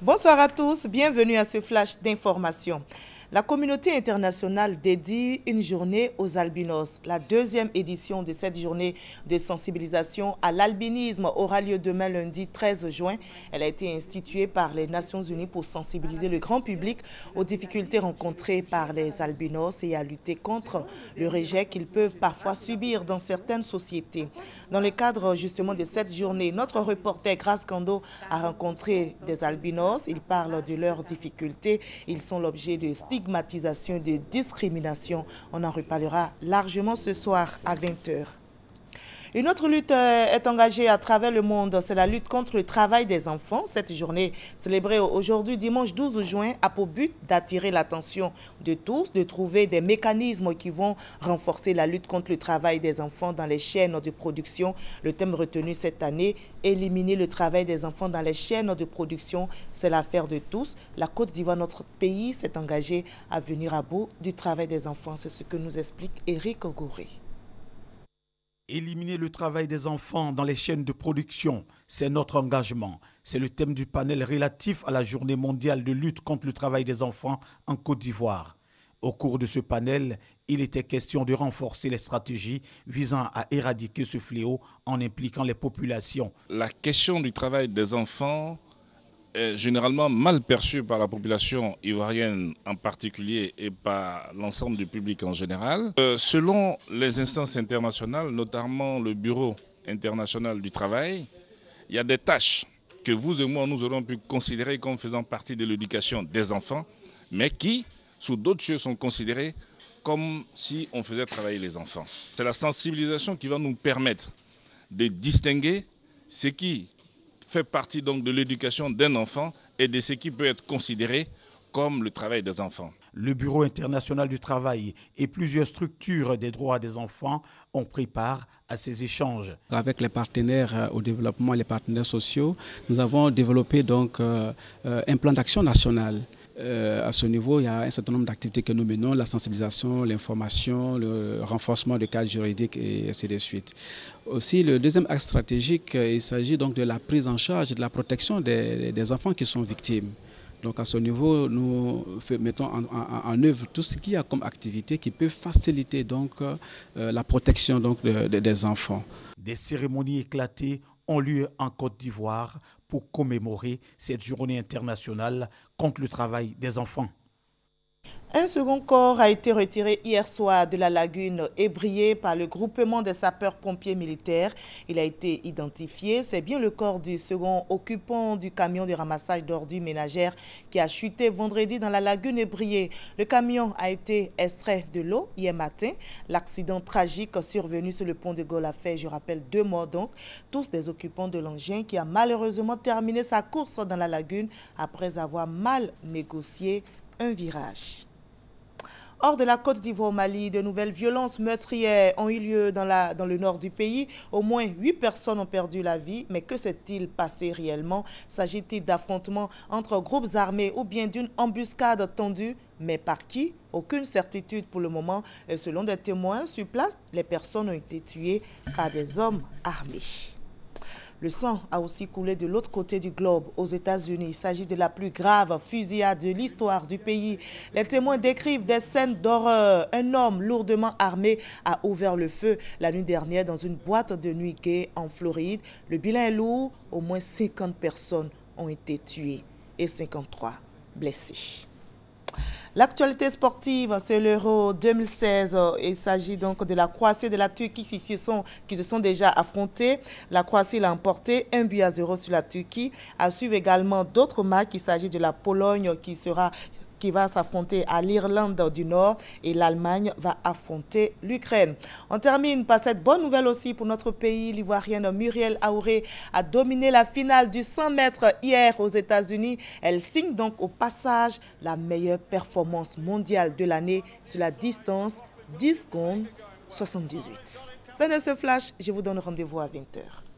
Bonsoir à tous, bienvenue à ce flash d'information. La communauté internationale dédie une journée aux albinos. La deuxième édition de cette journée de sensibilisation à l'albinisme aura lieu demain lundi 13 juin. Elle a été instituée par les Nations Unies pour sensibiliser le grand public aux difficultés rencontrées par les albinos et à lutter contre le rejet qu'ils peuvent parfois subir dans certaines sociétés. Dans le cadre justement de cette journée, notre reporter Grace Kando a rencontré des albinos. Ils parlent de leurs difficultés. Ils sont l'objet de stigmatisation et de discrimination. On en reparlera largement ce soir à 20 h. Une autre lutte est engagée à travers le monde, c'est la lutte contre le travail des enfants. Cette journée célébrée aujourd'hui, dimanche 12 juin, a pour but d'attirer l'attention de tous, de trouver des mécanismes qui vont renforcer la lutte contre le travail des enfants dans les chaînes de production. Le thème retenu cette année, éliminer le travail des enfants dans les chaînes de production, c'est l'affaire de tous. La Côte d'Ivoire, notre pays, s'est engagé à venir à bout du travail des enfants. C'est ce que nous explique Éric Ogoré. Éliminer le travail des enfants dans les chaînes de production, c'est notre engagement. C'est le thème du panel relatif à la journée mondiale de lutte contre le travail des enfants en Côte d'Ivoire. Au cours de ce panel, il était question de renforcer les stratégies visant à éradiquer ce fléau en impliquant les populations. La question du travail des enfants est généralement mal perçue par la population ivoirienne en particulier et par l'ensemble du public en général. Selon les instances internationales, notamment le Bureau international du travail, il y a des tâches que vous et moi nous aurons pu considérer comme faisant partie de l'éducation des enfants, mais qui, sous d'autres cieux, sont considérées comme si on faisait travailler les enfants. C'est la sensibilisation qui va nous permettre de distinguer ce qui fait partie donc de l'éducation d'un enfant et de ce qui peut être considéré comme le travail des enfants. Le Bureau international du travail et plusieurs structures des droits des enfants ont pris part à ces échanges. Avec les partenaires au développement, les partenaires sociaux, nous avons développé donc un plan d'action national. À ce niveau, il y a un certain nombre d'activités que nous menons, la sensibilisation, l'information, le renforcement du cadre juridique et ainsi de suite. Aussi, le deuxième axe stratégique, il s'agit donc de la prise en charge et de la protection des enfants qui sont victimes. Donc à ce niveau, nous mettons en œuvre tout ce qu'il y a comme activité qui peut faciliter donc, la protection donc, des enfants. Des cérémonies éclatées ont lieu en Côte d'Ivoire pour commémorer cette journée internationale contre le travail des enfants. Un second corps a été retiré hier soir de la lagune Ébrié par le groupement des sapeurs-pompiers militaires. Il a été identifié. C'est bien le corps du second occupant du camion de ramassage d'ordures ménagères qui a chuté vendredi dans la lagune Ébrié. Le camion a été extrait de l'eau hier matin. L'accident tragique survenu sur le pont de Gaulle a fait, je rappelle, 2 morts donc. Tous des occupants de l'engin qui a malheureusement terminé sa course dans la lagune après avoir mal négocié un virage. Hors de la Côte d'Ivoire au Mali, de nouvelles violences meurtrières ont eu lieu dans le nord du pays. Au moins 8 personnes ont perdu la vie. Mais que s'est-il passé réellement? S'agit-il d'affrontements entre groupes armés ou bien d'une embuscade tendue? Mais par qui? Aucune certitude pour le moment. Et selon des témoins sur place, les personnes ont été tuées par des hommes armés. Le sang a aussi coulé de l'autre côté du globe, aux États-Unis. Il s'agit de la plus grave fusillade de l'histoire du pays. Les témoins décrivent des scènes d'horreur. Un homme lourdement armé a ouvert le feu la nuit dernière dans une boîte de nuit gay en Floride. Le bilan est lourd. Au moins 50 personnes ont été tuées et 53 blessées. L'actualité sportive, c'est l'Euro 2016. Il s'agit donc de la Croatie et de la Turquie qui se sont déjà affrontés. La Croatie l'a emporté 1-0 sur la Turquie. À suivre également d'autres matchs. Il s'agit de la Pologne qui va s'affronter à l'Irlande du Nord et l'Allemagne va affronter l'Ukraine. On termine par cette bonne nouvelle aussi pour notre pays. L'Ivoirienne Muriel Aouré a dominé la finale du 100 mètres hier aux États-Unis. Elle signe donc au passage la meilleure performance mondiale de l'année sur la distance 10 secondes 78. Fin de ce flash, je vous donne rendez-vous à 20 h.